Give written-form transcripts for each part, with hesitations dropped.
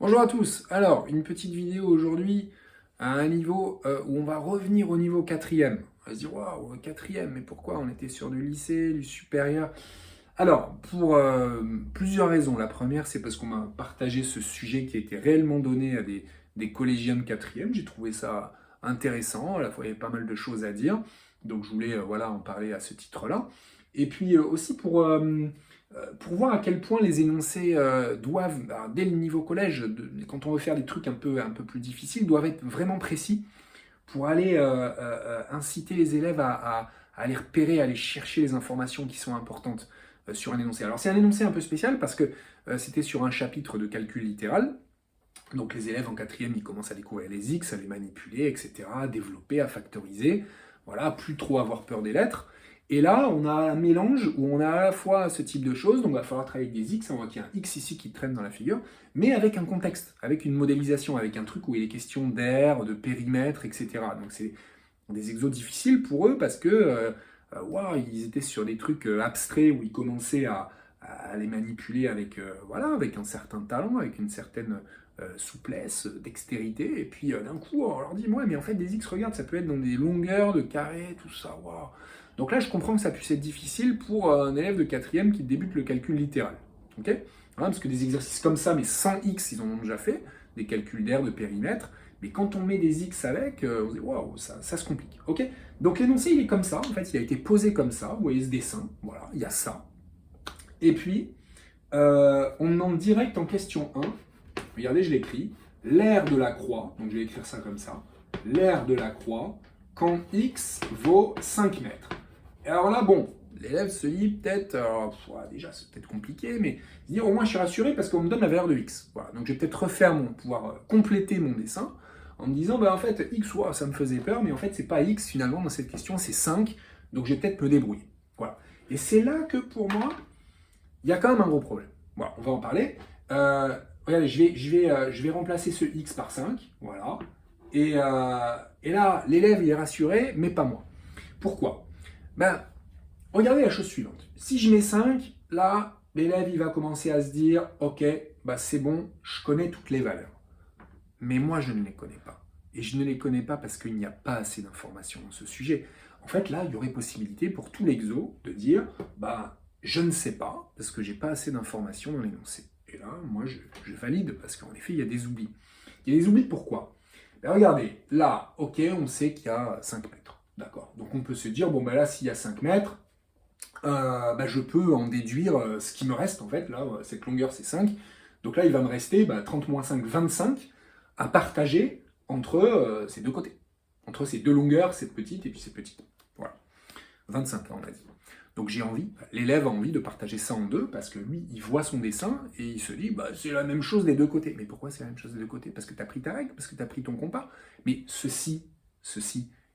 Bonjour à tous. Alors, une petite vidéo aujourd'hui à un niveau où on va revenir au niveau quatrième. On va se dire, waouh, quatrième, mais pourquoi on était sur du lycée, du supérieur? Alors, pour plusieurs raisons. La première, c'est parce qu'on m'a partagé ce sujet qui a été réellement donné à des collégiens de quatrième. J'ai trouvé ça intéressant. À la fois, il y avait pas mal de choses à dire. Donc, je voulais voilà, en parler à ce titre-là. Et puis aussi pour voir à quel point les énoncés doivent, bah, dès le niveau collège, quand on veut faire des trucs un peu plus difficiles, doivent être vraiment précis pour aller inciter les élèves à aller repérer, à aller chercher les informations qui sont importantes sur un énoncé. Alors c'est un énoncé un peu spécial parce que c'était sur un chapitre de calcul littéral. Donc les élèves en quatrième, ils commencent à découvrir les X, à les manipuler, etc., à développer, à factoriser, voilà, plus trop avoir peur des lettres. Et là, on a un mélange où on a à la fois ce type de choses, donc il va falloir travailler avec des X, on voit qu'il y a un X ici qui traîne dans la figure, mais avec un contexte, avec une modélisation, avec un truc où il est question d'air, de périmètre, etc. Donc c'est des exos difficiles pour eux parce que wow, ils étaient sur des trucs abstraits où ils commençaient à les manipuler avec, voilà, avec un certain talent, avec une certaine souplesse, dextérité, et puis d'un coup on leur dit ouais mais en fait des X, regarde, ça peut être dans des longueurs de carrés, tout ça, waouh. Donc là je comprends que ça puisse être difficile pour un élève de quatrième qui débute le calcul littéral. Ok, voilà, parce que des exercices comme ça, mais sans X, ils en ont déjà fait, des calculs d'air, de périmètre, mais quand on met des X avec, on se dit waouh, ça se complique. Ok, donc l'énoncé il est comme ça, en fait il a été posé comme ça, vous voyez ce dessin, voilà, il y a ça. Et puis on demande direct en question 1, regardez, je l'écris, l'aire de la croix, donc je vais écrire ça comme ça, l'aire de la croix quand X vaut 5 mètres. Et alors là, bon, l'élève se dit peut-être, déjà c'est peut-être compliqué, mais se dire au moins je suis rassuré parce qu'on me donne la valeur de X. Voilà, donc je vais peut-être refaire pouvoir compléter mon dessin en me disant, bah en fait, X, wow, ça me faisait peur, mais en fait c'est pas X finalement dans cette question, c'est 5, donc je vais peut-être me débrouiller. Voilà. Et c'est là que pour moi, il y a quand même un gros problème. Voilà, on va en parler. Regardez, je vais remplacer ce x par 5, voilà. Et là, l'élève il est rassuré, mais pas moi. Pourquoi? Ben, regardez la chose suivante. Si je mets 5, là, l'élève il va commencer à se dire, ok, bah c'est bon, je connais toutes les valeurs. Mais moi, je ne les connais pas. Et je ne les connais pas parce qu'il n'y a pas assez d'informations dans ce sujet. En fait, là, il y aurait possibilité pour tout l'exo de dire, bah, je ne sais pas, parce que j'ai pas assez d'informations dans l'énoncé. Et là, moi, je valide, parce qu'en effet, il y a des oublis. Il y a des oublis pourquoi? Ben, regardez, là, ok, on sait qu'il y a 5 mètres. D'accord. Donc on peut se dire, bon, ben là, s'il y a 5 mètres, ben, je peux en déduire ce qui me reste, en fait. Là, cette longueur, c'est 5. Donc là, il va me rester 30 moins 5, 25 à partager entre ces deux côtés. Entre ces deux longueurs, cette petite et puis cette petite. Voilà. 25 là, on a dit. Donc j'ai envie, l'élève a envie de partager ça en deux parce que lui, il voit son dessin et il se dit, bah, c'est la même chose des deux côtés. Mais pourquoi c'est la même chose des deux côtés? Parce que tu as pris ta règle, parce que tu as pris ton compas. Mais ceci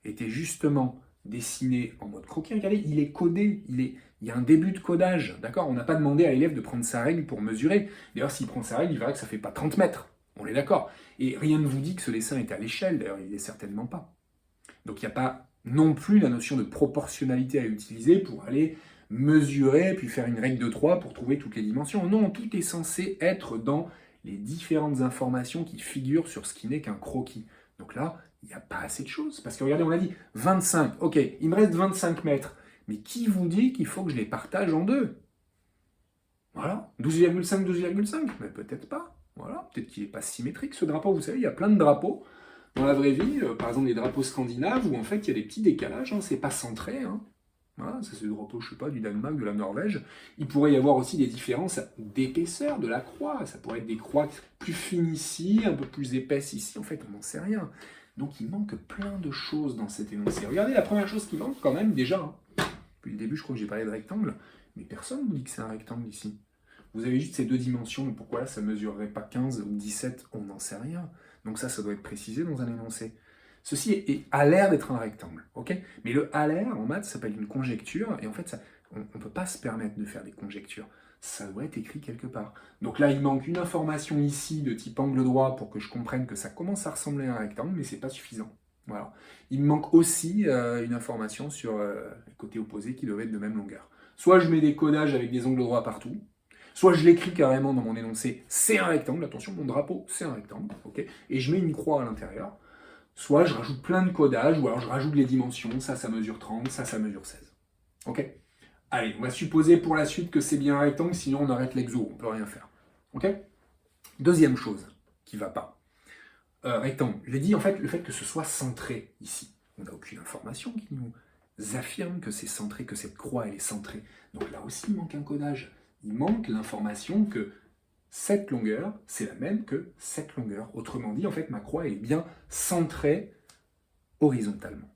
était justement dessiné en mode croquis. Regardez, il est codé, il y a un début de codage, d'accord? On n'a pas demandé à l'élève de prendre sa règle pour mesurer. D'ailleurs, s'il prend sa règle, il verra que ça ne fait pas 30 mètres. On est d'accord. Et rien ne vous dit que ce dessin est à l'échelle, d'ailleurs, il n'est certainement pas. Donc il n'y a pas non plus la notion de proportionnalité à utiliser pour aller mesurer, puis faire une règle de 3 pour trouver toutes les dimensions. Non, tout est censé être dans les différentes informations qui figurent sur ce qui n'est qu'un croquis. Donc là, il n'y a pas assez de choses. Parce que regardez, on a dit 25. Ok, il me reste 25 mètres. Mais qui vous dit qu'il faut que je les partage en deux? Voilà, 12,5, 12,5. Mais peut-être pas. Voilà, peut-être qu'il n'est pas symétrique ce drapeau. Vous savez, il y a plein de drapeaux dans la vraie vie, par exemple les drapeaux scandinaves, où en fait il y a des petits décalages, hein, c'est pas centré. Hein. Voilà, ça c'est le drapeau, je sais pas, du Danemark, de la Norvège. Il pourrait y avoir aussi des différences d'épaisseur de la croix. Ça pourrait être des croix plus fines ici, un peu plus épaisses ici. En fait, on n'en sait rien. Donc il manque plein de choses dans cet énoncé. Regardez la première chose qui manque quand même déjà. Hein. Depuis le début, je crois que j'ai parlé de rectangle, mais personne ne vous dit que c'est un rectangle ici. Vous avez juste ces deux dimensions, pourquoi là ça ne mesurerait pas 15 ou 17? On n'en sait rien. Donc ça doit être précisé dans un énoncé. Ceci a l'air d'être un rectangle, ok? Mais le a l'air, en maths, ça s'appelle une conjecture, et en fait, on ne peut pas se permettre de faire des conjectures. Ça doit être écrit quelque part. Donc là, il manque une information ici de type angle droit pour que je comprenne que ça commence à ressembler à un rectangle, mais c'est pas suffisant. Voilà. Il me manque aussi une information sur le côté opposé qui devait être de même longueur. Soit je mets des codages avec des angles droits partout, soit je l'écris carrément dans mon énoncé, c'est un rectangle, attention, mon drapeau, c'est un rectangle, ok, et je mets une croix à l'intérieur, soit je rajoute plein de codages, ou alors je rajoute les dimensions, ça mesure 30, ça mesure 16. Ok. Allez, on va supposer pour la suite que c'est bien un rectangle, sinon on arrête l'exo, on peut rien faire. Ok. Deuxième chose qui va pas. Rectangle, je l'ai dit, en fait, le fait que ce soit centré ici, on n'a aucune information qui nous affirme que c'est centré, que cette croix elle est centrée. Donc là aussi, il manque un codage. Il manque l'information que cette longueur, c'est la même que cette longueur. Autrement dit, en fait, ma croix elle est bien centrée horizontalement.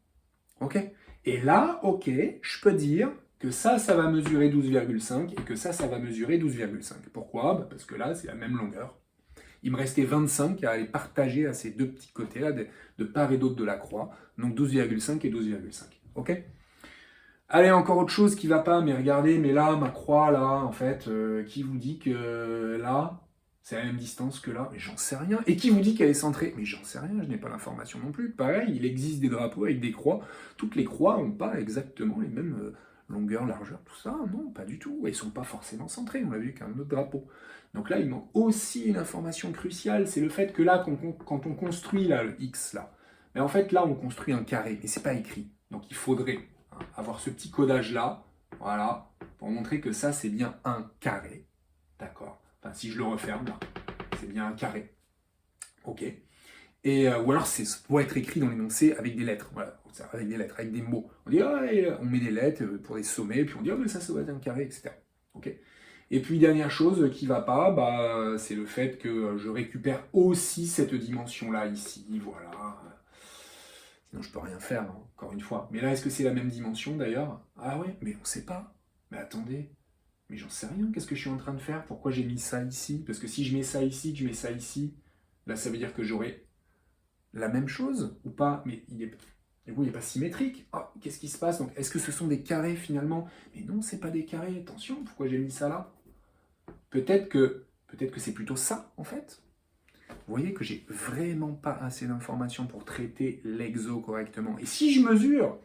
Ok. Et là, ok, je peux dire que ça va mesurer 12,5 et que ça va mesurer 12,5. Pourquoi? Parce que là, c'est la même longueur. Il me restait 25 à aller partager à ces deux petits côtés-là, de part et d'autre de la croix. Donc 12,5 et 12,5. Ok. Allez, encore autre chose qui va pas, mais regardez, mais là, ma croix, là, en fait, qui vous dit que là, c'est la même distance que là? Mais j'en sais rien. Et qui vous dit qu'elle est centrée? Mais j'en sais rien, je n'ai pas l'information non plus. Pareil, il existe des drapeaux avec des croix. Toutes les croix n'ont pas exactement les mêmes longueurs, largeurs, tout ça. Non, pas du tout. Elles ne sont pas forcément centrées, on l'a vu qu'un autre drapeau. Donc là, il manque aussi une information cruciale, c'est le fait que là, quand on construit là, le X, là, mais en fait, là, on construit un carré, et c'est pas écrit. Donc il faudrait avoir ce petit codage-là, voilà, pour montrer que ça, c'est bien un carré. D'accord. Enfin, si je le referme, là, c'est bien un carré. Ok. Et, ou alors, c'est pour être écrit dans l'énoncé avec des lettres. Voilà, avec des lettres, avec des mots. On dit, ah, on met des lettres pour des sommets, puis on dit, oh, mais ça doit être un carré, etc. Ok. Et puis, dernière chose qui va pas, bah, c'est le fait que je récupère aussi cette dimension-là, ici, voilà. Sinon, je peux rien faire, hein, encore une fois. Mais là, est-ce que c'est la même dimension, d'ailleurs? Ah ouais, mais on sait pas. Mais attendez, mais j'en sais rien, qu'est-ce que je suis en train de faire? Pourquoi j'ai mis ça ici? Parce que si je mets ça ici, que je mets ça ici, là, ça veut dire que j'aurai la même chose, ou pas? Mais il est pas symétrique. Ah, qu'est-ce qui se passe? Donc, est-ce que ce sont des carrés, finalement? Mais non, c'est pas des carrés, attention, pourquoi j'ai mis ça là? Peut-être que c'est plutôt ça, en fait. Vous voyez que j'ai vraiment pas assez d'informations pour traiter l'exo correctement. Et si je mesure,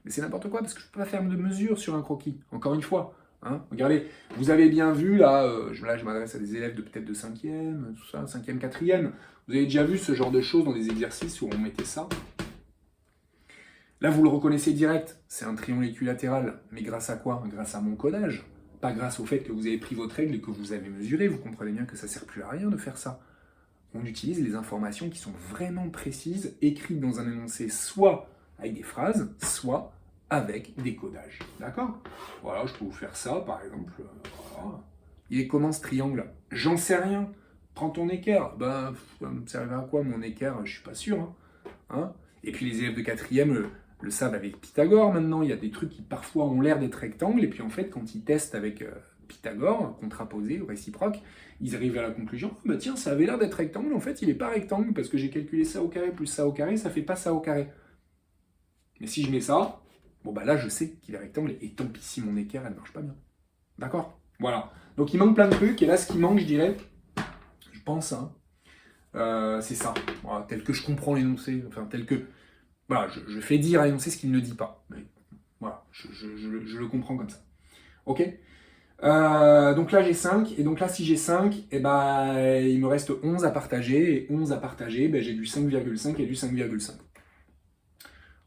mais c'est n'importe quoi, parce que je ne peux pas faire de mesure sur un croquis, encore une fois. Hein, regardez, vous avez bien vu, là, je m'adresse à des élèves de peut-être de 5e, tout ça, 5e, 4e. Vous avez déjà vu ce genre de choses dans des exercices où on mettait ça. Là, vous le reconnaissez direct, c'est un triangle équilatéral. Mais grâce à quoi? Grâce à mon codage. Pas grâce au fait que vous avez pris votre règle et que vous avez mesuré. Vous comprenez bien que ça ne sert plus à rien de faire ça. On utilise les informations qui sont vraiment précises, écrites dans un énoncé, soit avec des phrases, soit avec des codages. D'accord? Voilà, je peux vous faire ça, par exemple. Voilà. Il est comment ce triangle? J'en sais rien. Prends ton équerre. Ben, ça me servira à quoi mon équerre? Je suis pas sûr. Hein. Et puis les élèves de 4e le savent avec Pythagore maintenant. Il y a des trucs qui parfois ont l'air d'être rectangles, et puis en fait, quand ils testent avec Pythagore, contraposé ou réciproque, ils arrivent à la conclusion, bah tiens, ça avait l'air d'être rectangle, en fait, il n'est pas rectangle, parce que j'ai calculé ça au carré plus ça au carré, ça fait pas ça au carré. Mais si je mets ça, bon bah là, je sais qu'il est rectangle, et tant pis si mon équerre, elle marche pas bien. D'accord? Voilà. Donc il manque plein de trucs, et là, ce qui manque, je dirais, je pense, hein, c'est ça. Voilà, tel que je comprends l'énoncé, enfin, tel que... Voilà, je fais dire à l'énoncé ce qu'il ne dit pas. Mais, voilà, je le comprends comme ça. Ok? Donc là j'ai 5, et donc là si j'ai 5, et ben, il me reste 11 à partager, et 11 à partager, ben, j'ai du 5,5 et du 5,5.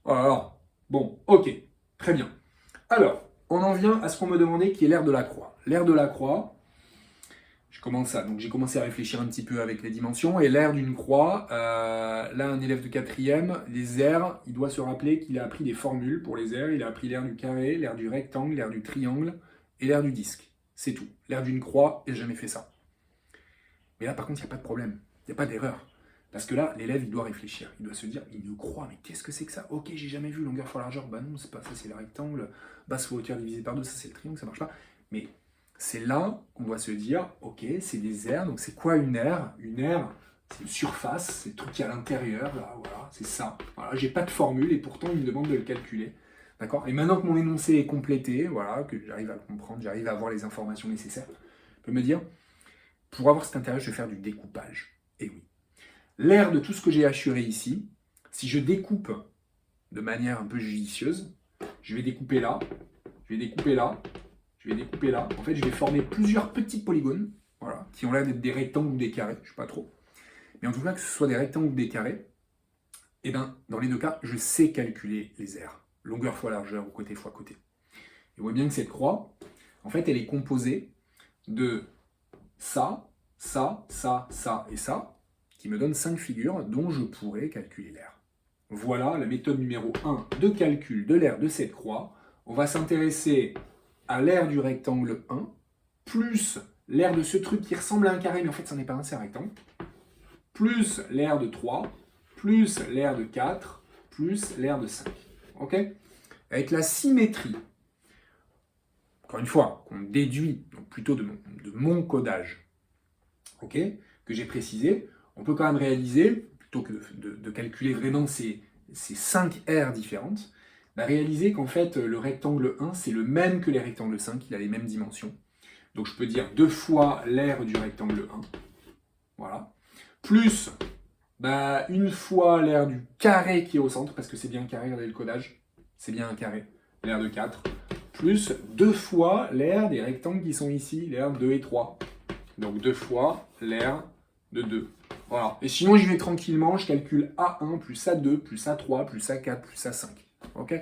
Alors, bon, ok, très bien. Alors, on en vient à ce qu'on me demandait qui est l'aire de la croix. L'aire de la croix, je commence ça, donc j'ai commencé à réfléchir un petit peu avec les dimensions, et l'aire d'une croix, là un élève de 4e, les aires, il doit se rappeler qu'il a appris des formules pour les aires, il a appris l'aire du carré, l'aire du rectangle, l'aire du triangle, et l'aire du disque. C'est tout. L'aire d'une croix, j'ai jamais fait ça. Mais là, par contre, il n'y a pas de problème. Il n'y a pas d'erreur. Parce que là, l'élève, il doit réfléchir. Il doit se dire, une croix, mais qu'est-ce que c'est que ça? Ok, j'ai jamais vu longueur fois largeur. Bah non, c'est pas ça, c'est le rectangle. Basse fois hauteur divisé par 2, ça c'est le triangle, ça marche pas. Mais c'est là qu'on doit se dire, ok, c'est des aires. Donc c'est quoi une aire? Une aire, c'est une surface, c'est le truc qui est à l'intérieur. Là, voilà, c'est ça. Voilà, j'ai pas de formule et pourtant, il me demande de le calculer. D'accord? Et maintenant que mon énoncé est complété, voilà, que j'arrive à le comprendre, j'arrive à avoir les informations nécessaires, je peux me dire, pour avoir cet intérêt, je vais faire du découpage. Et oui. L'aire de tout ce que j'ai assuré ici, si je découpe de manière un peu judicieuse, je vais découper là, je vais découper là, je je vais découper là. En fait, je vais former plusieurs petits polygones, voilà, qui ont l'air d'être des rectangles ou des carrés, je ne sais pas trop. Mais en tout cas, que ce soit des rectangles ou des carrés, et bien, dans les deux cas, je sais calculer les aires. Longueur fois largeur ou côté fois côté. Et vous voyez bien que cette croix, en fait, elle est composée de ça, ça, ça, ça et ça, qui me donne 5 figures dont je pourrais calculer l'aire. Voilà la méthode numéro 1 de calcul de l'aire de cette croix. On va s'intéresser à l'aire du rectangle 1, plus l'aire de ce truc qui ressemble à un carré, mais en fait, ça n'est pas un, c'est un rectangle, plus l'aire de 3, plus l'aire de 4, plus l'aire de 5. Ok? Avec la symétrie, encore une fois, qu'on déduit, donc plutôt de mon codage, ok, que j'ai précisé, on peut quand même réaliser, plutôt que de calculer vraiment ces 5 aires différentes, réaliser qu'en fait, le rectangle 1, c'est le même que les rectangles 5, il a les mêmes dimensions. Donc je peux dire 2 fois l'aire du rectangle 1, voilà, plus une fois l'aire du carré qui est au centre, parce que c'est bien un carré, regardez le codage, c'est bien un carré, l'aire de 4, plus 2 fois l'aire des rectangles qui sont ici, l'aire 2 et 3. Donc 2 fois l'aire de 2. Voilà. Et sinon, j'y vais tranquillement, je calcule A1 plus A2 plus A3 plus A4 plus A5. Ok?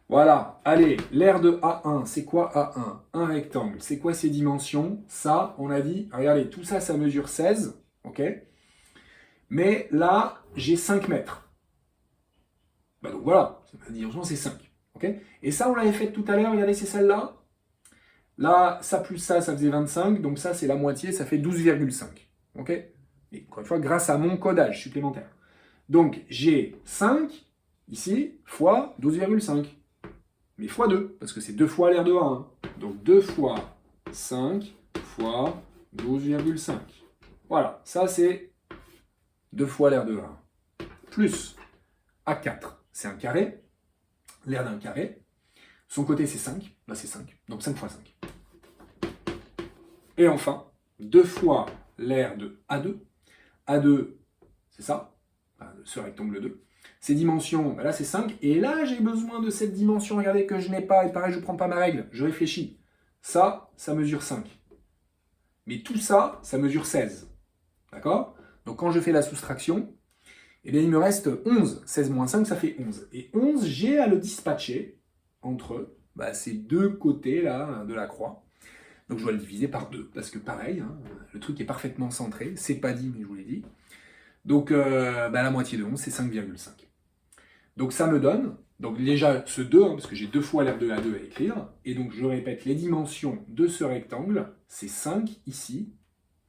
Voilà. Allez, l'aire de A1, c'est quoi A1? Un rectangle. C'est quoi ses dimensions? Ça, on a dit, regardez, tout ça, ça mesure 16. Ok? Mais là, j'ai 5 mètres. Donc voilà, ma dimension, c'est 5. Okay, et ça, on l'avait fait tout à l'heure, regardez, c'est celle-là. Là, ça plus ça faisait 25, donc ça, c'est la moitié, ça fait 12,5. Ok? Et encore une fois, grâce à mon codage supplémentaire. Donc, j'ai 5, ici, fois 12,5. Mais fois 2, parce que c'est 2 fois l'aire de 1. Donc, 2 fois 5 fois 12,5. Voilà, ça, c'est 2 fois l'aire de 1. Plus A4, c'est un carré. L'aire d'un carré. Son côté, c'est 5. Là, c'est 5. Donc 5 fois 5. Et enfin, 2 fois l'aire de A2. A2, c'est ça. Ce rectangle 2. Ses dimensions, là, c'est 5. Et là, j'ai besoin de cette dimension, regardez, que je n'ai pas. Et pareil, je ne prends pas ma règle. Je réfléchis. Ça mesure 5. Mais tout ça, ça mesure 16. D'accord? Donc quand je fais la soustraction, eh bien, il me reste 11. 16 moins 5, ça fait 11. Et 11, j'ai à le dispatcher entre ces deux côtés là, de la croix. Donc je dois le diviser par 2, parce que pareil, hein, le truc est parfaitement centré. C'est pas dit, mais je vous l'ai dit. Donc la moitié de 11, c'est 5,5. Donc ça me donne, donc déjà ce 2, hein, parce que j'ai 2 fois l'aire de A2 à écrire. Et donc je répète, les dimensions de ce rectangle, c'est 5 ici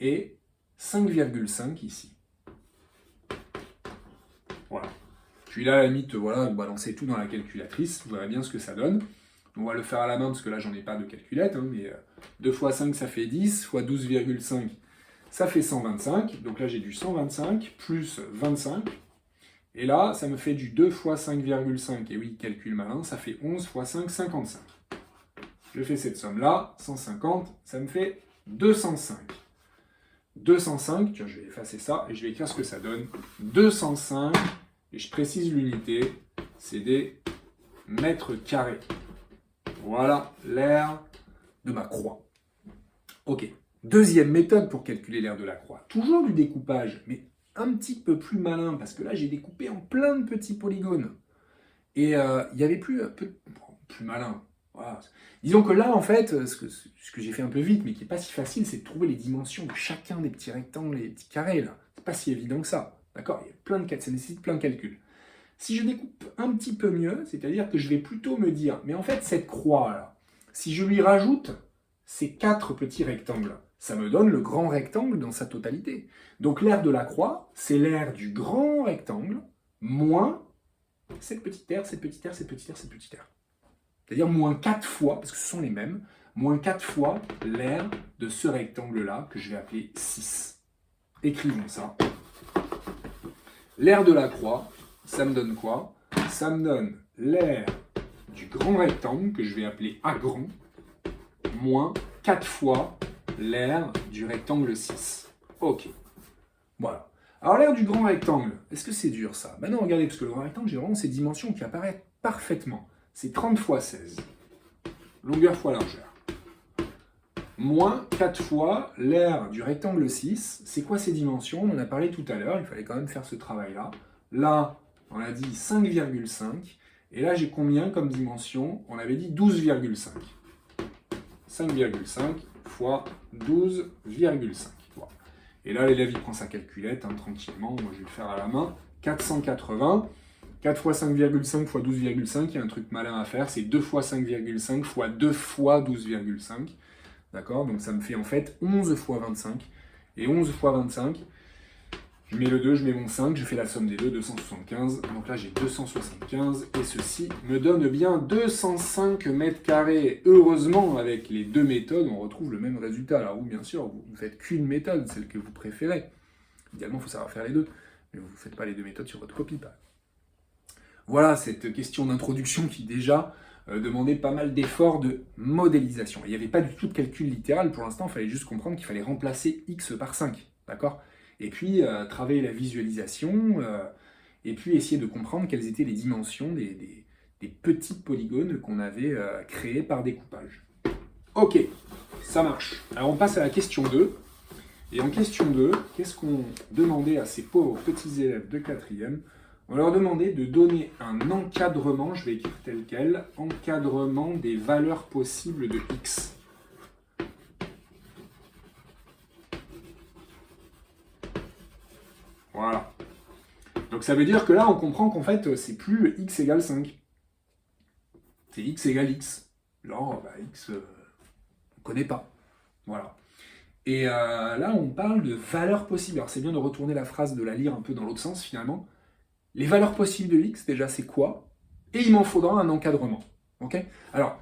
et 5,5 ici. Voilà. Puis là, à la limite, voilà, vous balancez tout dans la calculatrice, vous verrez bien ce que ça donne. On va le faire à la main parce que là, j'en ai pas de calculette, hein, mais 2 fois 5, ça fait 10, fois 12,5, ça fait 125. Donc là, j'ai du 125 plus 25. Et là, ça me fait du 2 fois 5,5. Et oui, calcul malin, ça fait 11 fois 5, 55. Je fais cette somme-là, 150, ça me fait 205. 205, tiens, je vais effacer ça et je vais écrire ce que ça donne. 205, et je précise l'unité, c'est des mètres carrés. Voilà l'aire de ma croix. Ok, deuxième méthode pour calculer l'aire de la croix. Toujours du découpage, mais un petit peu plus malin, parce que là, j'ai découpé en plein de petits polygones. Et il y avait plus malin. Voilà. Disons que là, en fait, ce que j'ai fait un peu vite, mais qui n'est pas si facile, c'est de trouver les dimensions de chacun des petits rectangles et des petits carrés. Là, c'est pas si évident que ça. D'accord? Il y a plein de ça nécessite plein de calculs. Si je découpe un petit peu mieux, c'est-à-dire que je vais plutôt me dire, mais en fait, cette croix-là, si je lui rajoute ces 4 petits rectangles, ça me donne le grand rectangle dans sa totalité. Donc l'aire de la croix, c'est l'aire du grand rectangle moins cette petite aire, cette petite aire, cette petite aire, cette petite aire. C'est-à-dire moins 4 fois, parce que ce sont les mêmes, moins 4 fois l'aire de ce rectangle-là, que je vais appeler 6. Écrivons ça. L'aire de la croix, ça me donne quoi? Ça me donne l'aire du grand rectangle, que je vais appeler A grand, moins 4 fois l'aire du rectangle 6. Ok. Voilà. Alors l'aire du grand rectangle, est-ce que c'est dur ça? Ben non, regardez, parce que le grand rectangle, j'ai vraiment ces dimensions qui apparaissent parfaitement. C'est 30 fois 16. Longueur fois largeur. moins 4 fois l'aire du rectangle 6. C'est quoi ces dimensions? On en a parlé tout à l'heure, il fallait quand même faire ce travail-là. Là, on a dit 5,5. Et là, j'ai combien comme dimension? On avait dit 12,5. 5,5 fois 12,5. Voilà. Et là, l'élève, il prend sa calculette, tranquillement. Moi, je vais le faire à la main. 480. 4 fois 5,5 fois 12,5, il y a un truc malin à faire. C'est 2 fois 5,5 fois 2 fois 12,5. D'accord? Donc ça me fait en fait 11 fois 25. Et 11 fois 25, je mets le 2, je mets mon 5, je fais la somme des deux, 275. Donc là j'ai 275 et ceci me donne bien 205 mètres carrés. Heureusement, avec les deux méthodes, on retrouve le même résultat. Alors oui, bien sûr, vous ne faites qu'une méthode, celle que vous préférez. Idéalement, il faut savoir faire les deux. Mais vous ne faites pas les deux méthodes sur votre copie. Voilà cette question d'introduction qui déjà demandait pas mal d'efforts de modélisation. Il n'y avait pas du tout de calcul littéral pour l'instant, il fallait juste comprendre qu'il fallait remplacer x par 5, d'accord? Et puis travailler la visualisation, et puis essayer de comprendre quelles étaient les dimensions des petits polygones qu'on avait créés par découpage. Ok, ça marche. Alors on passe à la question 2. Et en question 2, qu'est-ce qu'on demandait à ces pauvres petits élèves de 4e? On leur demandait de donner un encadrement, je vais écrire tel quel, encadrement des valeurs possibles de x. Voilà. Donc ça veut dire que là, on comprend qu'en fait, c'est plus x égale 5. C'est x égale x. Genre, x, on ne connaît pas. Voilà. Et là, on parle de valeurs possibles. Alors c'est bien de retourner la phrase, de la lire un peu dans l'autre sens finalement. Les valeurs possibles de x, déjà, c'est quoi? Et il m'en faudra un encadrement. Ok? Alors,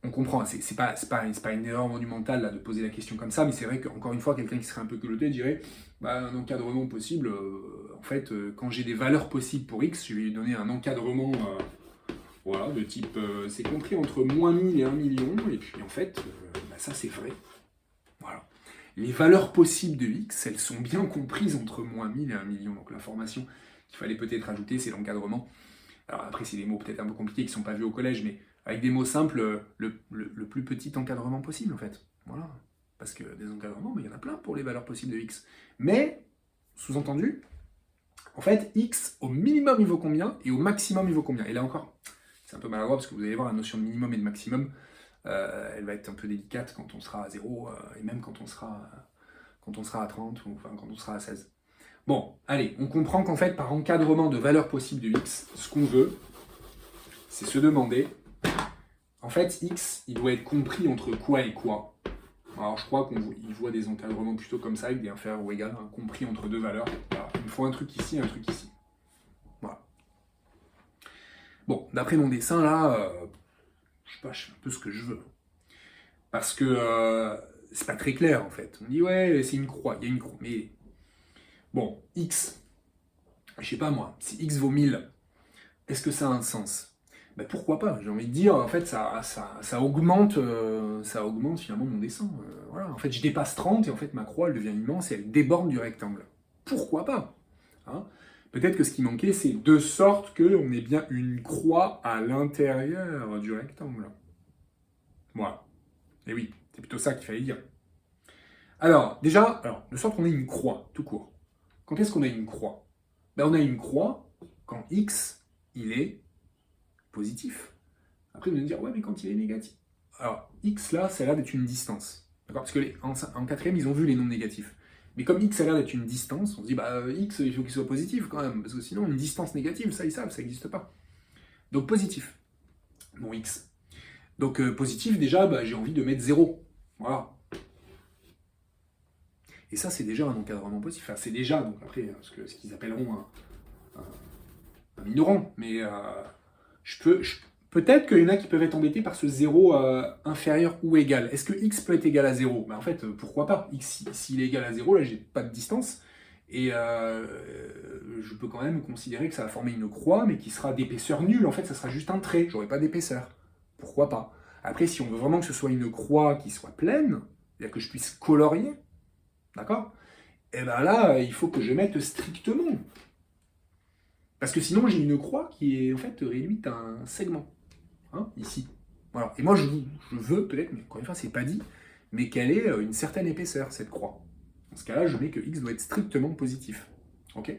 on comprend, c'est pas une erreur monumentale là, de poser la question comme ça, mais c'est vrai qu'encore une fois, quelqu'un qui serait un peu culotté dirait un encadrement possible, en fait, quand j'ai des valeurs possibles pour x, je vais lui donner un encadrement voilà, de type, c'est compris entre moins 1000 et 1 million, et puis en fait, ça c'est vrai. Voilà. Les valeurs possibles de x, elles sont bien comprises entre moins 1000 et 1 million, donc l'information qu'il fallait peut-être ajouter, c'est l'encadrement. Alors après, c'est des mots peut-être un peu compliqués qui ne sont pas vus au collège, mais avec des mots simples, le plus petit encadrement possible, en fait. Voilà. Parce que des encadrements, il y en a plein pour les valeurs possibles de x. Mais, sous-entendu, en fait, x au minimum il vaut combien et au maximum il vaut combien. Et là encore, c'est un peu maladroit parce que vous allez voir la notion de minimum et de maximum, elle va être un peu délicate quand on sera à 0 et même quand on sera à 30 ou enfin, quand on sera à 16. Bon, allez, on comprend qu'en fait, par encadrement de valeurs possibles de x, ce qu'on veut, c'est se demander, en fait, x, il doit être compris entre quoi et quoi. Alors, je crois qu'il voit des encadrements plutôt comme ça, avec des inférieurs ou égales, compris entre deux valeurs. Voilà. Il me faut un truc ici, un truc ici. Voilà. Bon, d'après mon dessin, là, je fais un peu ce que je veux. Parce que c'est pas très clair, en fait. On dit, ouais, c'est une croix, il y a une croix. Mais, bon, x, je sais pas moi, si x vaut 1000, est-ce que ça a un sens? Pourquoi pas? J'ai envie de dire, en fait, ça augmente finalement mon dessin. Voilà. En fait, je dépasse 30 et en fait, ma croix, elle devient immense et elle déborde du rectangle. Pourquoi pas? Hein? Peut-être que ce qui manquait, c'est de sorte qu'on ait bien une croix à l'intérieur du rectangle. Voilà. Et oui, c'est plutôt ça qu'il fallait dire. Alors, déjà, de sorte qu'on ait une croix, tout court. Quand est-ce qu'on a une croix? On a une croix quand x, il est positif. Après, vous allez me dire, ouais, mais quand il est négatif. Alors, x là, ça a l'air d'être une distance. D'accord? Parce que en quatrième, ils ont vu les nombres négatifs. Mais comme x a l'air d'être une distance, on se dit, x, il faut qu'il soit positif quand même. Parce que sinon, une distance négative, ça, ils savent, ça n'existe pas. Donc, positif. Bon, x. Donc, positif, déjà, j'ai envie de mettre 0. Voilà. Et ça, c'est déjà un encadrement positif. Enfin, c'est déjà, donc après, ce qu'ils appelleront un minorant. Mais peut-être qu'il y en a qui peuvent être embêtés par ce 0 inférieur ou égal. Est-ce que x peut être égal à 0? En fait, pourquoi pas? X, s'il est égal à 0, là, j'ai pas de distance. Et je peux quand même considérer que ça va former une croix, mais qui sera d'épaisseur nulle. En fait, ça sera juste un trait. J'aurai pas d'épaisseur. Pourquoi pas? Après, si on veut vraiment que ce soit une croix qui soit pleine, c'est-à-dire que je puisse colorier, d'accord? Et bien là, il faut que je mette strictement. Parce que sinon, j'ai une croix qui est en fait réduite à un segment. Hein, ici. Voilà. Et moi, je veux peut-être, mais encore une fois, c'est pas dit, mais qu'elle ait une certaine épaisseur, cette croix. Dans ce cas-là, je mets que x doit être strictement positif. Ok ?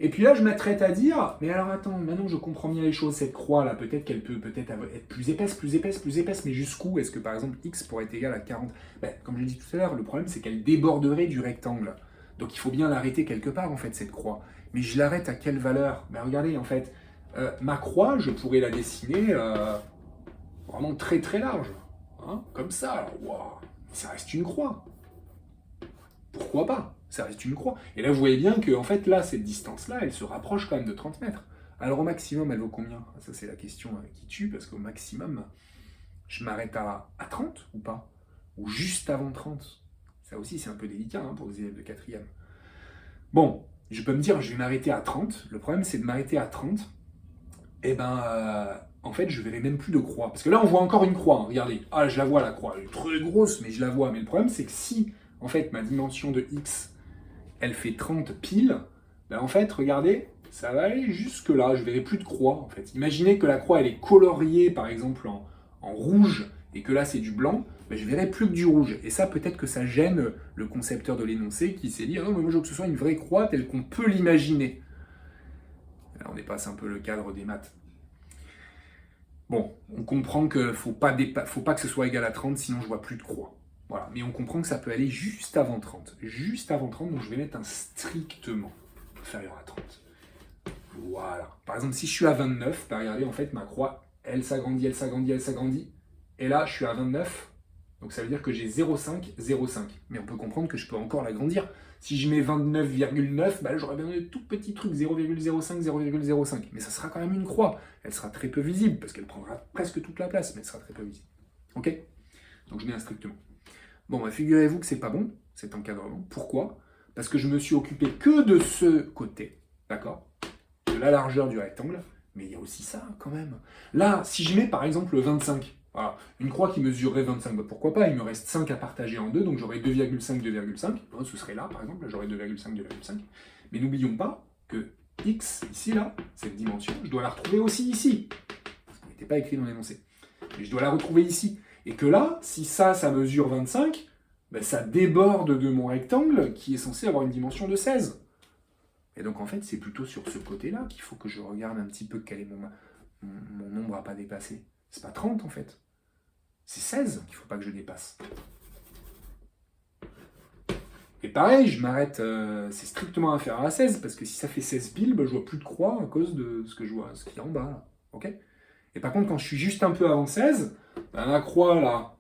Et puis là, je m'apprête à dire, mais alors attends, maintenant je comprends bien les choses, cette croix-là, peut-être qu'elle peut peut-être être plus épaisse, mais jusqu'où est-ce que par exemple x pourrait être égal à 40 ? Ben, comme je l'ai dit tout à l'heure, le problème c'est qu'elle déborderait du rectangle. Donc il faut bien l'arrêter quelque part en fait, cette croix. Mais je l'arrête à quelle valeur ? Ben regardez, en fait, ma croix, je pourrais la dessiner vraiment très très large. Hein, comme ça, alors, wow, ça reste une croix. Pourquoi pas ? Ça reste une croix. Et là, vous voyez bien que, en fait, là, cette distance-là, elle se rapproche quand même de 30 mètres. Alors, au maximum, elle vaut combien ? Ça, c'est la question qui tue, parce qu'au maximum, je m'arrête à 30 ou pas ? Ou juste avant 30 ? Ça aussi, c'est un peu délicat pour les élèves de 4e. Bon, je peux me dire, je vais m'arrêter à 30. Le problème, c'est de m'arrêter à 30. Et en fait, je verrai même plus de croix. Parce que là, on voit encore une croix. Regardez. Ah, je la vois, la croix. Elle est très grosse, mais je la vois. Mais le problème, c'est que si, en fait, ma dimension de x, elle fait 30 pile, ben en fait, regardez, ça va aller jusque là, je verrai plus de croix, en fait. Imaginez que la croix, elle est coloriée, par exemple, en rouge, et que là, c'est du blanc, ben je verrai plus que du rouge. Et ça, peut-être que ça gêne le concepteur de l'énoncé, qui s'est dit, ah non, mais moi, je veux que ce soit une vraie croix telle qu'on peut l'imaginer. Là, on dépasse un peu le cadre des maths. Bon, on comprend qu'il ne faut pas que ce soit égal à 30, sinon je vois plus de croix. Voilà, mais on comprend que ça peut aller juste avant 30. Juste avant 30, donc je vais mettre un strictement inférieur à 30. Voilà. Par exemple, si je suis à 29, bah regardez, en fait, ma croix, elle s'agrandit, elle s'agrandit, elle s'agrandit. Et là, je suis à 29, donc ça veut dire que j'ai 0,5, 0,5. Mais on peut comprendre que je peux encore l'agrandir. Si je mets 29,9, bah j'aurais bien un tout petit truc, 0,05, 0,05. Mais ça sera quand même une croix. Elle sera très peu visible, parce qu'elle prendra presque toute la place, mais elle sera très peu visible. Ok ? Donc je mets un strictement. Bon, bah, figurez-vous que c'est pas bon, cet encadrement. Pourquoi ? Parce que je me suis occupé que de ce côté, d'accord ? De la largeur du rectangle, mais il y a aussi ça, quand même. Là, si je mets par exemple 25, voilà, une croix qui mesurerait 25, bah, pourquoi pas ? Il me reste 5 à partager en deux, donc j'aurai 2,5, 2,5. Ce serait là, par exemple, là j'aurais 2,5, 2,5. Mais n'oublions pas que x, ici, là, cette dimension, je dois la retrouver aussi ici. Parce qu'elle n'était pas écrit dans l'énoncé. Mais je dois la retrouver ici. Et que là, si ça mesure 25, ben ça déborde de mon rectangle qui est censé avoir une dimension de 16. Et donc en fait, c'est plutôt sur ce côté-là qu'il faut que je regarde un petit peu quel est mon nombre à pas dépasser. C'est pas 30 en fait. C'est 16 qu'il ne faut pas que je dépasse. Et pareil, je m'arrête, c'est strictement inférieur à 16, parce que si ça fait 16 piles, ben, je vois plus de croix à cause de ce que je vois, ce qui est en bas. Là. Ok ? Et par contre, quand je suis juste un peu avant 16, ben, la croix, là,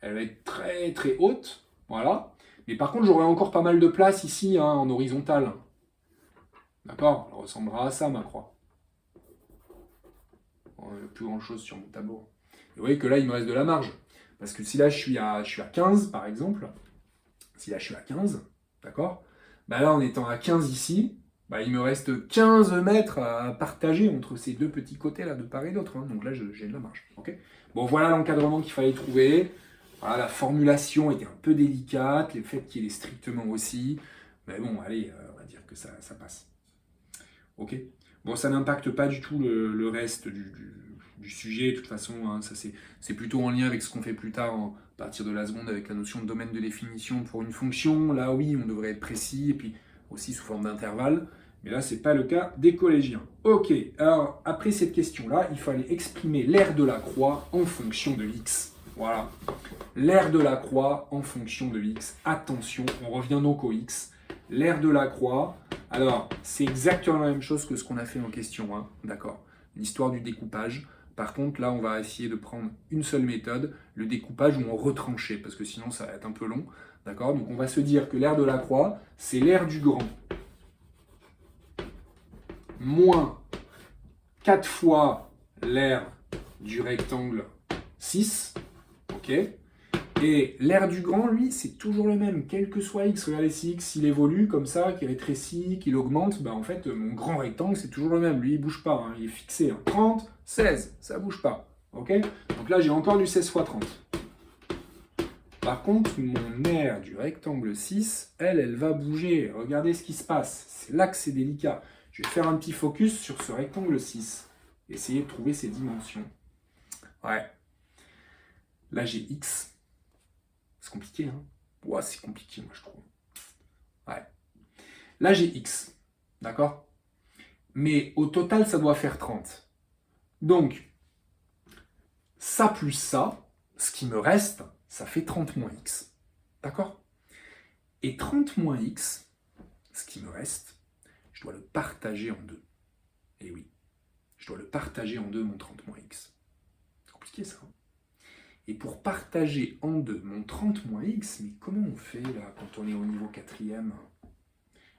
elle va être très très haute. Voilà. Mais par contre, j'aurai encore pas mal de place ici, en horizontal. D'accord ? Elle ressemblera à ça, ma croix. Bon, il n'y a plus grand-chose sur mon tableau. Et vous voyez que là, il me reste de la marge. Parce que si là, je suis à 15, par exemple, si là, je suis à 15, d'accord ? Ben là, en étant à 15 ici, bah, il me reste 15 mètres à partager entre ces deux petits côtés-là, de part et d'autre. Hein. Donc là, j'ai de la marge. Okay, bon, voilà l'encadrement qu'il fallait trouver. Voilà, la formulation était un peu délicate, le fait qu'il est strictement aussi. Mais bon, allez, on va dire que ça passe. Ok. Bon, ça n'impacte pas du tout le reste du sujet. De toute façon, hein, ça c'est plutôt en lien avec ce qu'on fait plus tard, à partir de la seconde, avec la notion de domaine de définition pour une fonction. Là, oui, on devrait être précis, et puis aussi sous forme d'intervalle. Mais là, ce n'est pas le cas des collégiens. Ok, alors après cette question-là, il fallait exprimer l'aire de la croix en fonction de x. Voilà. L'aire de la croix en fonction de x. Attention, on revient donc au x. L'aire de la croix, alors c'est exactement la même chose que ce qu'on a fait en question 1, d'accord ? L'histoire du découpage. Par contre, là, on va essayer de prendre une seule méthode, le découpage où on retranchait, parce que sinon, ça va être un peu long, d'accord ? Donc, on va se dire que l'aire de la croix, c'est l'aire du grand moins 4 fois l'aire du rectangle 6, ok ? Et l'aire du grand, lui, c'est toujours le même, quel que soit x. Regardez, si x, il évolue comme ça, qu'il rétrécit, qu'il augmente, ben en fait, mon grand rectangle, c'est toujours le même. Lui, il bouge pas, hein, il est fixé. Hein. 30, 16, ça bouge pas. Ok ? Donc là, j'ai encore du 16 fois 30. Par contre, mon aire du rectangle 6, elle va bouger. Regardez ce qui se passe. C'est là que c'est délicat. Je vais faire un petit focus sur ce rectangle 6. Essayer de trouver ses dimensions. Ouais. Là, j'ai x. C'est compliqué, hein. Ouais, c'est compliqué, moi, je trouve. Ouais. Là, j'ai x, d'accord? Mais au total, ça doit faire 30. Donc, ça plus ça, ce qui me reste, ça fait 30 moins x. D'accord? Et 30 moins x, ce qui me reste, je dois le partager en deux. Et oui, je dois le partager en deux, mon 30 moins x. C'est compliqué, ça. Et pour partager en deux mon 30 moins x, mais comment on fait, là, quand on est au niveau quatrième?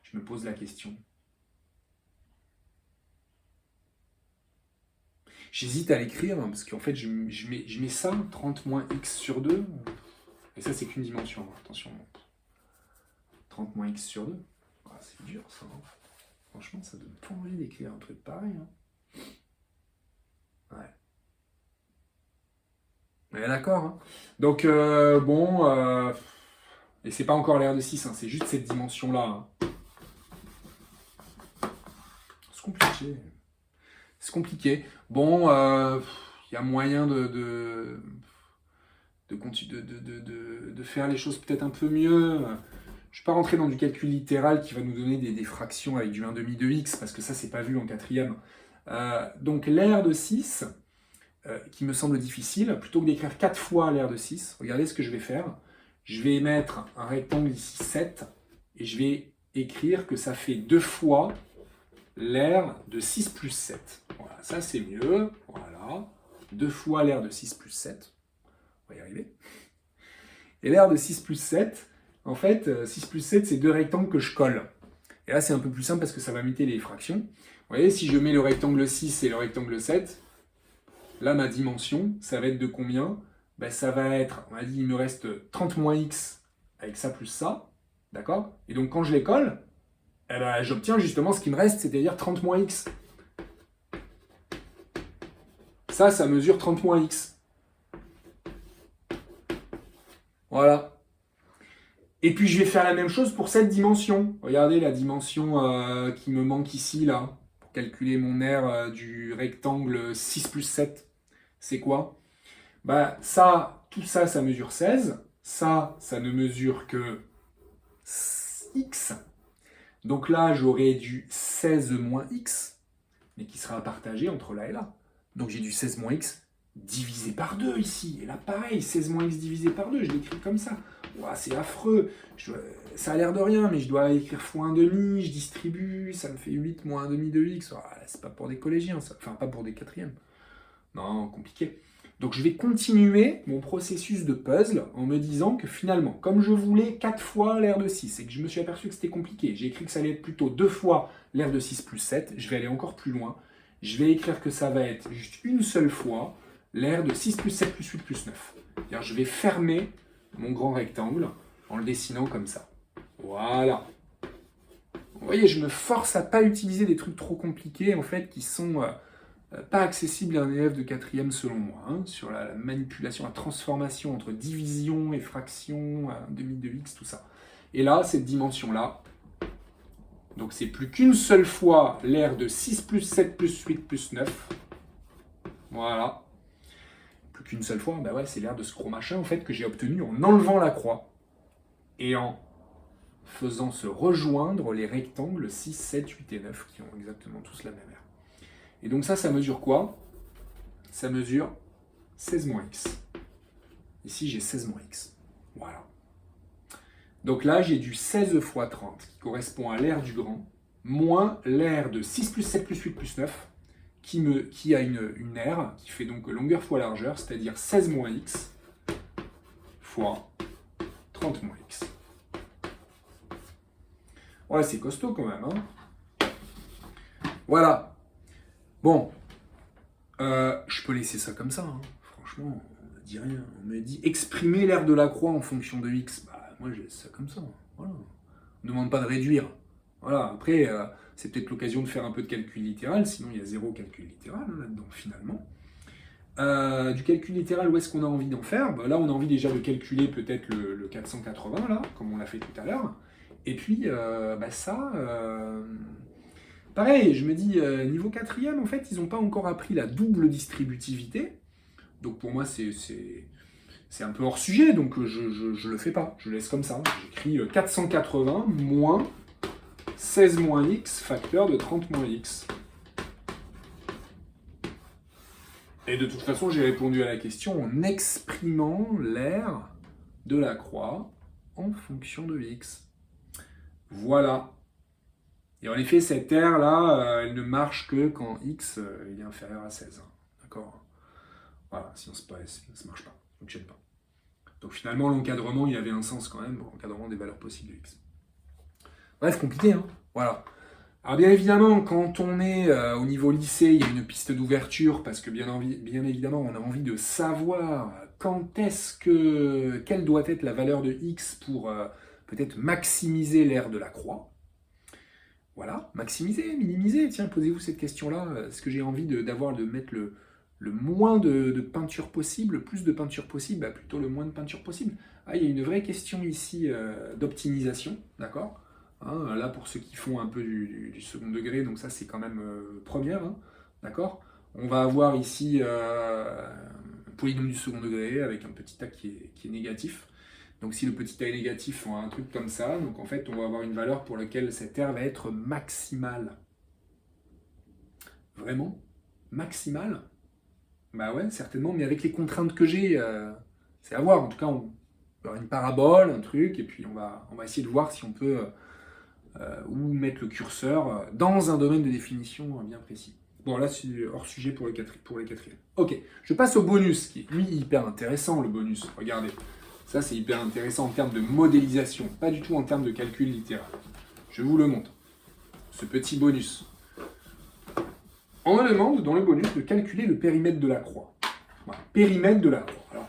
Je me pose la question. J'hésite à l'écrire, hein, parce qu'en fait, je mets ça, 30 moins x sur 2. Et ça, c'est qu'une dimension, hein, attention. 30 moins x sur 2. Ah, c'est dur, ça. Hein. Franchement, ça donne pas envie d'écrire un truc pareil. Hein. Ouais. Ouais, d'accord. Hein. Donc, bon... et c'est pas encore l'air de 6, hein, c'est juste cette dimension-là. Hein. C'est compliqué. C'est compliqué. Bon, y a moyen de faire les choses peut-être un peu mieux. Je ne vais pas rentrer dans du calcul littéral qui va nous donner des fractions avec du 1/2 de x, parce que ça, c'est pas vu en quatrième. Donc, l'air de 6, qui me semble difficile, plutôt que d'écrire 4 fois l'air de 6, regardez ce que je vais faire. Je vais mettre un rectangle ici 7, et je vais écrire que ça fait 2 fois l'air de 6 plus 7. Voilà, ça c'est mieux. Voilà. 2 fois l'air de 6 plus 7. On va y arriver. Et l'air de 6 plus 7, en fait, 6 plus 7, c'est deux rectangles que je colle. Et là, c'est un peu plus simple parce que ça va imiter les fractions. Vous voyez, si je mets le rectangle 6 et le rectangle 7, là, ma dimension, ça va être de combien? Ben, ça va être, on a dit, il me reste 30 moins x avec ça plus ça. D'accord? Et donc, quand je les colle, eh ben, j'obtiens justement ce qui me reste, c'est-à-dire 30 moins x. Ça mesure 30 moins x. Voilà. Et puis je vais faire la même chose pour cette dimension. Regardez la dimension qui me manque ici, là, pour calculer mon aire du rectangle 6 plus 7. C'est quoi? Bah, ça, tout ça, ça mesure 16. Ça ne mesure que x. Donc là, j'aurai du 16 moins x, mais qui sera partagé entre là et là. Donc j'ai du 16 moins x divisé par 2 ici. Et là, pareil, 16 moins x divisé par 2, je l'écris comme ça. Ouah, c'est affreux. Ça a l'air de rien, mais je dois écrire x1/2, je distribue, ça me fait 8 moins 1/2 de x. Ouah, c'est pas pour des collégiens, ça. Enfin, pas pour des quatrièmes. Non, compliqué. Donc je vais continuer mon processus de puzzle en me disant que finalement, comme je voulais 4 fois l'air de 6 et que je me suis aperçu que c'était compliqué, j'ai écrit que ça allait être plutôt 2 fois l'air de 6 plus 7, je vais aller encore plus loin. Je vais écrire que ça va être juste une seule fois l'air de 6 plus 7 plus 8 plus 9. C'est-à-dire je vais fermer mon grand rectangle en le dessinant comme ça. Voilà. Vous voyez, je me force à ne pas utiliser des trucs trop compliqués en fait qui sont... pas accessible à un élève de quatrième selon moi, hein, sur la manipulation, la transformation entre division et fraction, 1/2 de x, tout ça. Et là, cette dimension-là, donc c'est plus qu'une seule fois l'aire de 6 plus 7 plus 8 plus 9. Voilà. Plus qu'une seule fois, bah ouais, c'est l'aire de ce gros machin en fait que j'ai obtenu en enlevant la croix et en faisant se rejoindre les rectangles 6, 7, 8 et 9 qui ont exactement tous la même aire. Et donc ça mesure quoi? Ça mesure 16 moins x. Ici, j'ai 16 moins x. Voilà. Donc là, j'ai du 16 fois 30, qui correspond à l'aire du grand, moins l'aire de 6 plus 7 plus 8 plus 9, qui a une aire qui fait donc longueur fois largeur, c'est-à-dire 16 moins x fois 30 moins x. Ouais, c'est costaud quand même. Hein. Voilà. Bon, je peux laisser ça comme ça, hein. Franchement, on ne dit rien. On me dit exprimer l'aire de la croix en fonction de x. Bah, moi, je laisse ça comme ça. Voilà. On ne demande pas de réduire. Voilà. Après, c'est peut-être l'occasion de faire un peu de calcul littéral, sinon il y a zéro calcul littéral hein, là-dedans, finalement. Du calcul littéral, où est-ce qu'on a envie d'en faire? Bah, là, on a envie déjà de calculer peut-être le 480, là, comme on l'a fait tout à l'heure. Et puis, ça... pareil, je me dis, niveau quatrième, en fait, ils n'ont pas encore appris la double distributivité. Donc pour moi, c'est C'est un peu hors sujet, donc je le fais pas. Je laisse comme ça. J'écris 480 moins 16 moins x facteur de 30 moins x. Et de toute façon, j'ai répondu à la question en exprimant l'aire de la croix en fonction de x. Voilà. Et en effet, cette aire-là, elle ne marche que quand x il est inférieur à 16. D'accord? Voilà, sinon ça ne marche pas, ça ne fonctionne pas. Donc finalement, l'encadrement, il avait un sens quand même, l'encadrement des valeurs possibles de x. Bref, compliqué, hein? Voilà. Alors bien évidemment, quand on est au niveau lycée, il y a une piste d'ouverture, parce que bien évidemment, on a envie de savoir quelle doit être la valeur de x pour peut-être maximiser l'aire de la croix. Voilà, maximiser, minimiser, tiens, posez-vous cette question-là. Est-ce que j'ai envie de mettre le moins de peinture possible, le plus de peinture possible, bah, plutôt le moins de peinture possible. Ah, il y a une vraie question ici d'optimisation, d'accord? Hein, là, pour ceux qui font un peu du second degré, donc ça c'est quand même première, hein, d'accord? On va avoir ici un polynôme du second degré avec un petit a qui est négatif. Donc si le petit a est négatif, on a un truc comme ça. Donc en fait, on va avoir une valeur pour laquelle cette aire va être maximale. Vraiment? Maximale? Bah ouais, certainement, mais avec les contraintes que j'ai, c'est à voir. En tout cas, on va avoir une parabole, un truc, et puis on va essayer de voir si on peut où mettre le curseur dans un domaine de définition bien précis. Bon, là, c'est hors sujet pour les quatrièmes. Ok, je passe au bonus, qui est, lui, hyper intéressant, le bonus. Regardez, ça, c'est hyper intéressant en termes de modélisation, pas du tout en termes de calcul littéral. Je vous le montre. Ce petit bonus. On me demande, dans le bonus, de calculer le périmètre de la croix. Voilà, périmètre de la croix.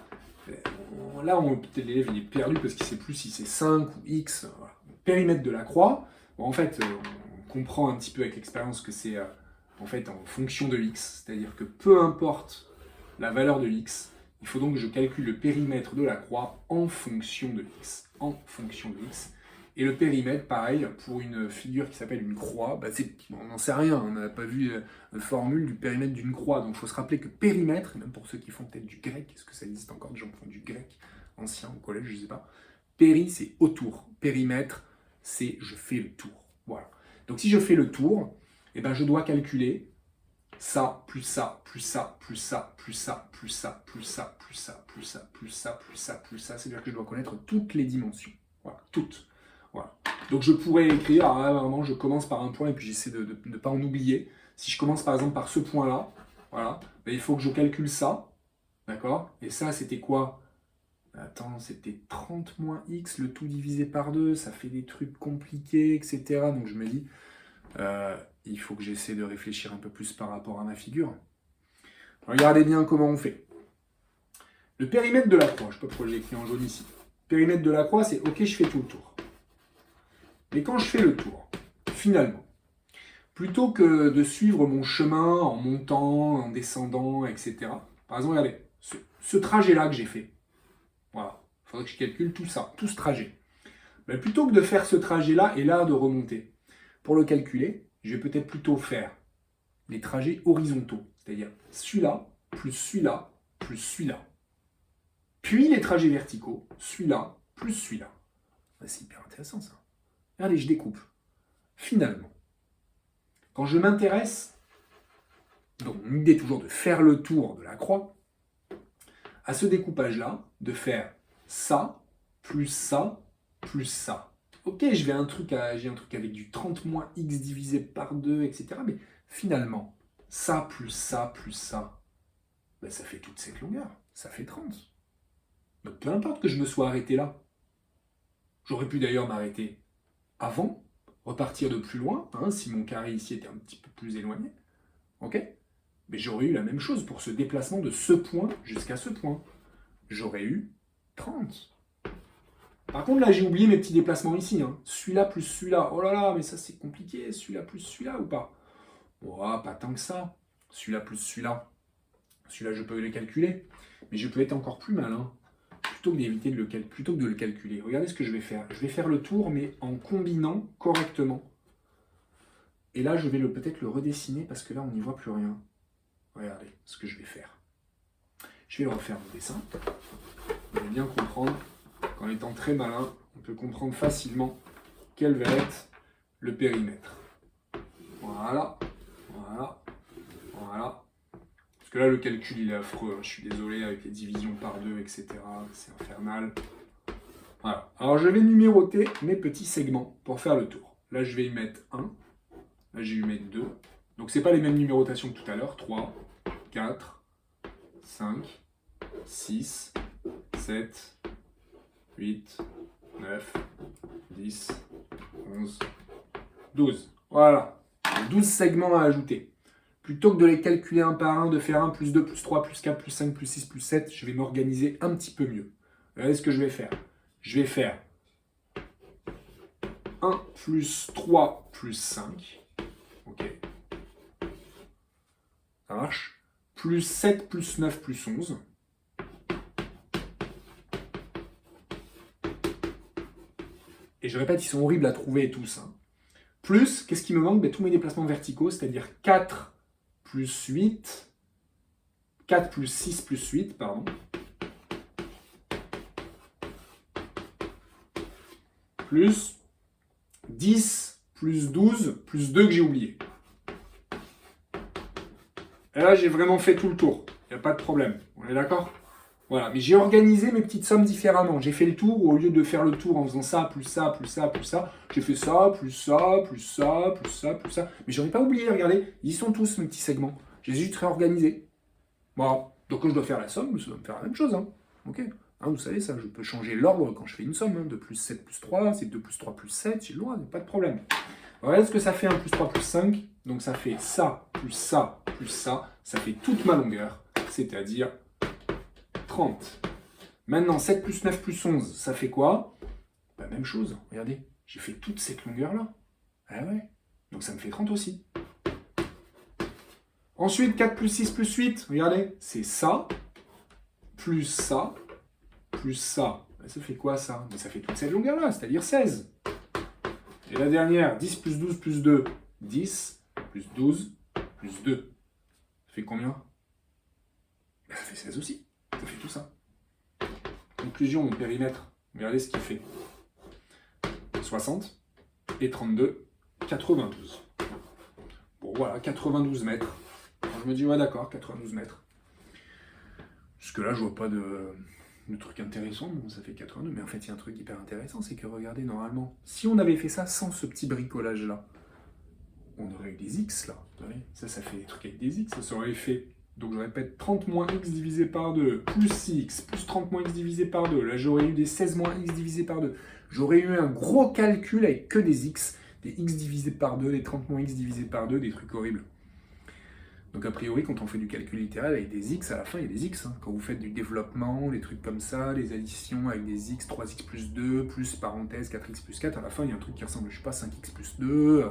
Alors, là, peut-être l'élève il est perdu parce qu'il ne sait plus si c'est 5 ou x. Voilà. Périmètre de la croix. Bon, en fait, on comprend un petit peu avec l'expérience que c'est en fait en fonction de x. C'est-à-dire que peu importe la valeur de x, il faut donc que je calcule le périmètre de la croix en fonction de x. En fonction de x. Et le périmètre, pareil, pour une figure qui s'appelle une croix, bah on n'en sait rien, on n'a pas vu la formule du périmètre d'une croix. Donc il faut se rappeler que périmètre, même pour ceux qui font peut-être du grec, est-ce que ça existe encore des gens qui font du grec ancien au collège, je ne sais pas. Péri, c'est autour. Périmètre, c'est je fais le tour. Voilà. Donc si je fais le tour, eh ben, je dois calculer ça, plus ça, plus ça, plus ça, plus ça, plus ça, plus ça, plus ça, plus ça, plus ça, plus ça, plus ça. C'est-à-dire que je dois connaître toutes les dimensions. Voilà, toutes. Voilà. Donc je pourrais écrire, vraiment, je commence par un point et puis j'essaie de ne pas en oublier. Si je commence par exemple par ce point-là, voilà, ben, il faut que je calcule ça, d'accord? Et ça, c'était quoi? Attends, c'était 30 moins x, le tout divisé par 2, ça fait des trucs compliqués, etc. Donc je me dis, il faut que j'essaie de réfléchir un peu plus par rapport à ma figure. Regardez bien comment on fait. Le périmètre de la croix, je ne sais pas pourquoi j'ai écrit en jaune ici. Le périmètre de la croix, c'est ok, je fais tout le tour. Mais quand je fais le tour, finalement, plutôt que de suivre mon chemin en montant, en descendant, etc. Par exemple, regardez, ce trajet-là que j'ai fait, voilà, il faudrait que je calcule tout ça, tout ce trajet. Mais plutôt que de faire ce trajet-là et là de remonter, pour le calculer, je vais peut-être plutôt faire les trajets horizontaux, c'est-à-dire celui-là, plus celui-là, plus celui-là. Puis les trajets verticaux, celui-là, plus celui-là. C'est hyper intéressant ça. Regardez, je découpe. Finalement, quand je m'intéresse, donc mon idée est toujours de faire le tour de la croix, à ce découpage-là, de faire ça, plus ça, plus ça. Ok, j'ai un truc avec du 30 moins x divisé par 2, etc. Mais finalement, ça, plus ça, ben ça fait toute cette longueur. Ça fait 30. Donc peu importe que je me sois arrêté là. J'aurais pu d'ailleurs m'arrêter avant, repartir de plus loin, hein, si mon carré ici était un petit peu plus éloigné. Ok? Mais j'aurais eu la même chose pour ce déplacement de ce point jusqu'à ce point. J'aurais eu 30. Par contre, là, j'ai oublié mes petits déplacements ici. Hein. Celui-là plus celui-là. Oh là là, mais ça, c'est compliqué. Celui-là plus celui-là ou pas? Oh, pas tant que ça. Celui-là plus celui-là. Celui-là, je peux les calculer. Mais je peux être encore plus malin. Plutôt que de le calculer. Regardez ce que je vais faire. Je vais faire le tour, mais en combinant correctement. Et là, je vais peut-être le redessiner parce que là, on n'y voit plus rien. Regardez ce que je vais faire. Je vais refaire mon dessin. vous allez bien comprendre qu'en étant très malin, on peut comprendre facilement quel va être le périmètre. Voilà, voilà, voilà. Parce que là, le calcul, il est affreux. Hein. Je suis désolé, avec les divisions par 2, etc. C'est infernal. Voilà. Alors, je vais numéroter mes petits segments pour faire le tour. Là, je vais y mettre 1. Là, je vais y mettre 2. Donc, ce n'est pas les mêmes numérotations que tout à l'heure. 3, 4, 5, 6, 7, 8, 9, 10, 11, 12. Voilà. 12 segments à ajouter. Plutôt que de les calculer un par un, de faire 1, plus 2, plus 3, plus 4, plus 5, plus 6, plus 7, je vais m'organiser un petit peu mieux. Regardez ce que je vais faire. Je vais faire 1 plus 3 plus 5. Ok. Ça marche. Plus 7 plus 9 plus 11. Et je répète, ils sont horribles à trouver tous. Hein. Plus, qu'est-ce qui me manque? Tous mes déplacements verticaux, c'est-à-dire 4 plus 8, 4 plus 6 plus 8, pardon. Plus 10 plus 12 plus 2 que j'ai oublié. Et là, j'ai vraiment fait tout le tour. Il n'y a pas de problème. On est d'accord? Voilà. Mais j'ai organisé mes petites sommes différemment. J'ai fait le tour, au lieu de faire le tour en faisant ça, plus ça, plus ça, plus ça, j'ai fait ça, plus ça, plus ça, plus ça, plus ça. Mais j'en ai pas oublié, regardez. Ils y sont tous, mes petits segments. J'ai juste réorganisé. Voilà. Donc quand je dois faire la somme, ça va me faire la même chose. Hein. Ok. Hein, vous savez ça, je peux changer l'ordre quand je fais une somme. Hein. 2 plus 7 plus 3, c'est 2 plus 3 plus 7, j'ai le droit, pas de problème. Regardez ce que ça fait 1 plus 3 plus 5. Donc ça fait ça, plus ça, plus ça. Ça fait toute ma longueur, c'est-à-dire 30. Maintenant, 7 plus 9 plus 11, ça fait quoi? Bah, même chose, regardez. J'ai fait toute cette longueur-là. Ah ouais. Donc ça me fait 30 aussi. Ensuite, 4 plus 6 plus 8, regardez, c'est ça, plus ça, plus ça. Ça fait quoi ça? Ça fait toute cette longueur-là, c'est-à-dire 16. Et la dernière, 10 plus 12 plus 2, 10, plus 12, plus 2. Ça fait combien? Ça fait 16 aussi. Ça fait tout ça. Conclusion, mon périmètre, regardez ce qu'il fait. 60 et 32, 92. Bon voilà, 92 mètres. Alors, je me dis, ouais d'accord, 92 mètres. Jusque là, je vois pas de truc intéressant, bon, ça fait 82, mais en fait, il y a un truc hyper intéressant, c'est que regardez, normalement, si on avait fait ça sans ce petit bricolage-là, on aurait eu des x, là. Vous voyez, ça fait des trucs avec des x, ça aurait fait, donc je répète, 30 moins x divisé par 2, plus x, plus 30 moins x divisé par 2, là j'aurais eu des 16 moins x divisé par 2, j'aurais eu un gros calcul avec que des x divisé par 2, des 30 moins x divisé par 2, des trucs horribles. Donc a priori, quand on fait du calcul littéral avec des x, à la fin, il y a des x. Hein. Quand vous faites du développement, les trucs comme ça, les additions avec des x, 3x plus 2, plus parenthèse, 4x plus 4, à la fin, il y a un truc qui ressemble, je sais pas, 5x plus 2,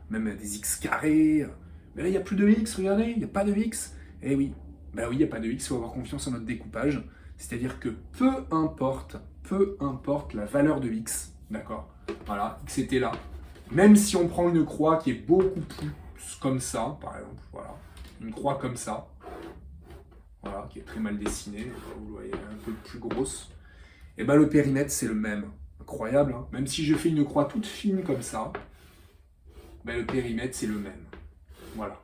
même des x carrés. Mais là, il n'y a plus de x, regardez, il n'y a pas de x. Eh oui, bah oui, il n'y a pas de x, il faut avoir confiance en notre découpage. C'est-à-dire que peu importe la valeur de x, d'accord? Voilà, x était là. Même si on prend une croix qui est beaucoup plus comme ça, par exemple, voilà. Une croix comme ça, voilà, qui est très mal dessinée, vous le voyez, un peu plus grosse, et ben le périmètre c'est le même. Incroyable, hein. Même si je fais une croix toute fine comme ça, ben le périmètre c'est le même. Voilà.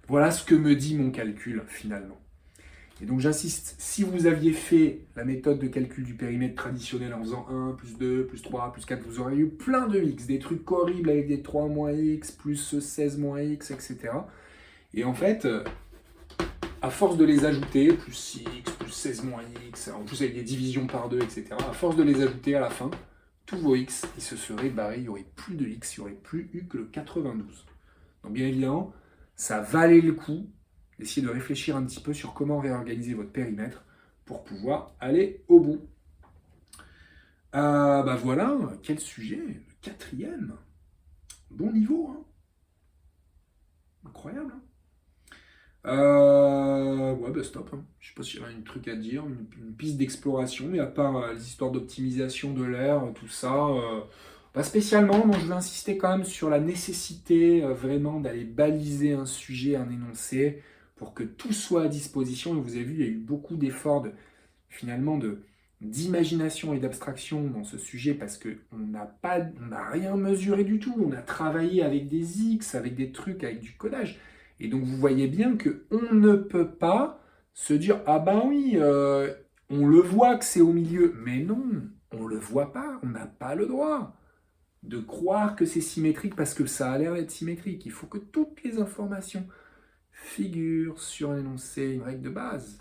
Voilà ce que me dit mon calcul finalement. Et donc j'insiste, si vous aviez fait la méthode de calcul du périmètre traditionnelle en faisant 1, plus 2, plus 3, plus 4, vous auriez eu plein de x, des trucs horribles avec des 3 moins x, plus 16 moins x, etc. Et en fait, à force de les ajouter, plus 6, plus 16 moins x, en plus avec des divisions par 2, etc., à force de les ajouter à la fin, tous vos x, ils se seraient barrés, il n'y aurait plus de x, il n'y aurait plus eu que le 92. Donc bien évidemment, ça valait le coup d'essayer de réfléchir un petit peu sur comment réorganiser votre périmètre pour pouvoir aller au bout. Bah voilà, quel sujet, le 4e. Bon niveau, hein. Incroyable, hein. Ouais, bah stop. Hein. Je sais pas s'il y a un truc à dire, une piste d'exploration, mais à part les histoires d'optimisation de l'air, tout ça, pas spécialement. Donc je vais insister quand même sur la nécessité vraiment d'aller baliser un sujet, un énoncé, pour que tout soit à disposition. Et vous avez vu, il y a eu beaucoup d'efforts finalement d'imagination et d'abstraction dans ce sujet parce qu'on n'a rien mesuré du tout. On a travaillé avec des X, avec des trucs, avec du codage. Et donc vous voyez bien qu'on ne peut pas se dire ah ben oui, on le voit que c'est au milieu. Mais non, on le voit pas, on n'a pas le droit de croire que c'est symétrique parce que ça a l'air d'être symétrique. Il faut que toutes les informations figurent sur l'énoncé, une règle de base.